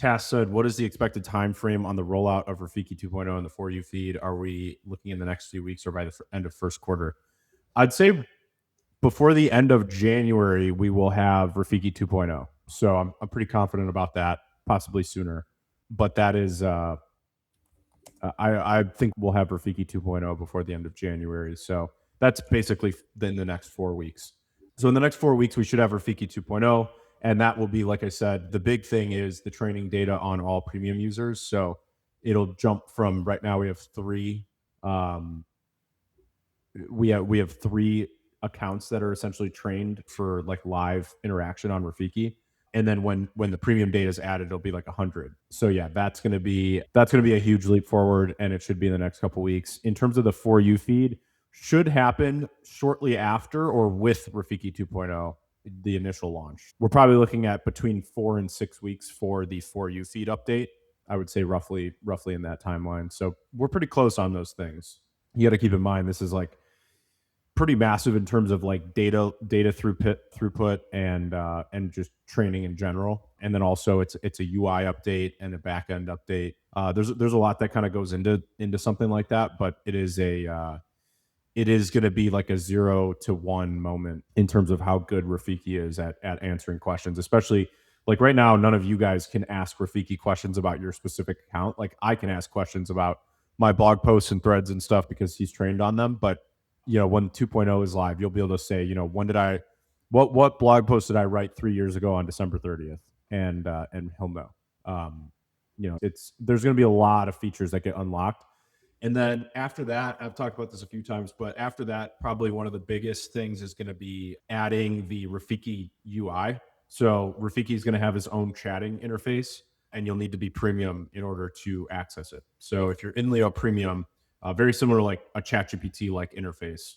Cass said, what is the expected time frame on the rollout of Rafiki 2.0 in the For You feed? Are we looking in the next few weeks or by the end of first quarter? I'd say before the end of January, we will have Rafiki 2.0. So I'm pretty confident about that, possibly sooner. But that is, I think we'll have Rafiki 2.0 before the end of January. So that's basically in the next 4 weeks. So in the next 4 weeks, we should have Rafiki 2.0. And that will be, like I said, the big thing is the training data on all premium users. So it'll jump from right now we have three. We have three accounts that are essentially trained for like live interaction on Rafiki. And then when the premium data is added, it'll be like 100. So yeah, that's gonna be a huge leap forward, and it should be in the next couple weeks. In terms of the For You feed, should happen shortly after or with Rafiki 2.0, the initial launch. We're probably looking at between 4 and 6 weeks for the For You feed update. I would say roughly in that timeline. So we're pretty close on those things. You got to keep in mind this is like pretty massive in terms of like data throughput and just training in general. And then also it's a UI update and a backend update. There's a lot that kind of goes into something like that, but it is going to be like a 0 to 1 moment in terms of how good Rafiki is at answering questions, especially like right now, none of you guys can ask Rafiki questions about your specific account. Like I can ask questions about my blog posts and threads and stuff because he's trained on them. But when 2.0 is live, you'll be able to say, when did what blog post did I write 3 years ago on December 30th? And he'll know. There's going to be a lot of features that get unlocked. And then after that, I've talked about this a few times, but after that, probably one of the biggest things is going to be adding the Rafiki UI. So Rafiki is going to have his own chatting interface, and you'll need to be premium in order to access it. So if you're INLEO premium, very similar like a ChatGPT like interface,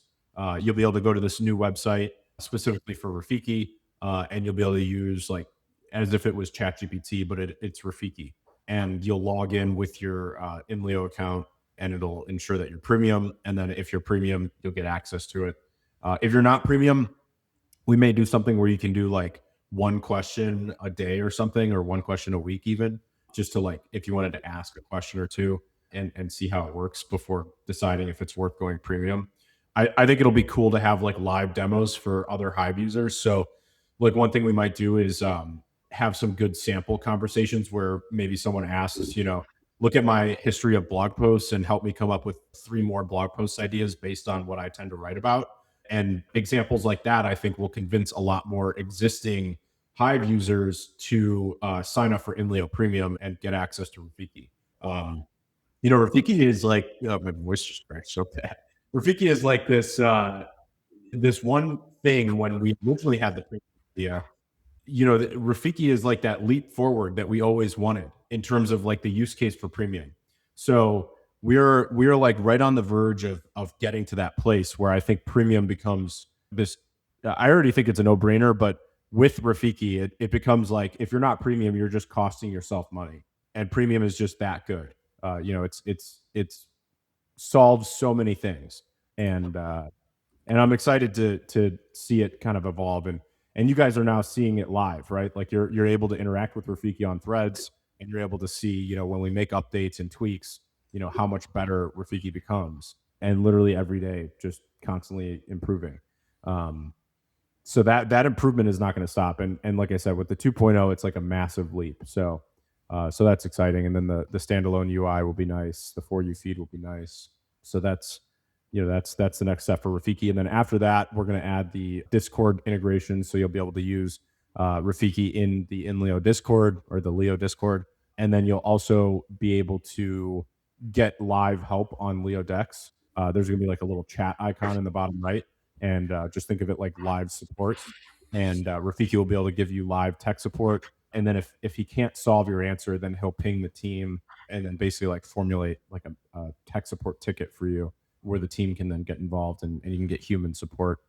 you'll be able to go to this new website specifically for Rafiki, and you'll be able to use like as if it was ChatGPT, but it's Rafiki, and you'll log in with your INLEO account, and it'll ensure that you're premium. And then if you're premium, you'll get access to it. If you're not premium, we may do something where you can do like one question a day or something, or one question a week even, just to like, if you wanted to ask a question or two and see how it works before deciding if it's worth going premium. I think it'll be cool to have like live demos for other Hive users. So like one thing we might do is have some good sample conversations where maybe someone asks, look at my history of blog posts and help me come up with 3 more blog post ideas based on what I tend to write about. And examples like that, I think, will convince a lot more existing Hive users to sign up for INLEO Premium and get access to Rafiki. Rafiki is like, my voice just cracked so bad. Rafiki is like this one thing when we originally had the premium idea. Rafiki is like that leap forward that we always wanted in terms of like the use case for premium. So we're like right on the verge of getting to that place where I think premium becomes this. I already think it's a no-brainer, but with Rafiki, it becomes like if you're not premium, you're just costing yourself money, and premium is just that good. It's solves so many things, and I'm excited to see it kind of evolve. And you guys are now seeing it live, right? Like you're able to interact with Rafiki on threads, and you're able to see, when we make updates and tweaks, how much better Rafiki becomes, and literally every day, just constantly improving. So that improvement is not going to stop. And like I said, with the 2.0, it's like a massive leap. So that's exciting. And then the standalone UI will be nice. The For You feed will be nice. So that's the next step for Rafiki. And then after that, we're going to add the Discord integration. So you'll be able to use Rafiki in the INLEO Discord or the Leo Discord. And then you'll also be able to get live help on Leo Decks. There's going to be like a little chat icon in the bottom right. And just think of it like live support. And Rafiki will be able to give you live tech support. And then if he can't solve your answer, then he'll ping the team and then basically like formulate like a tech support ticket for you, where the team can then get involved and you can get human support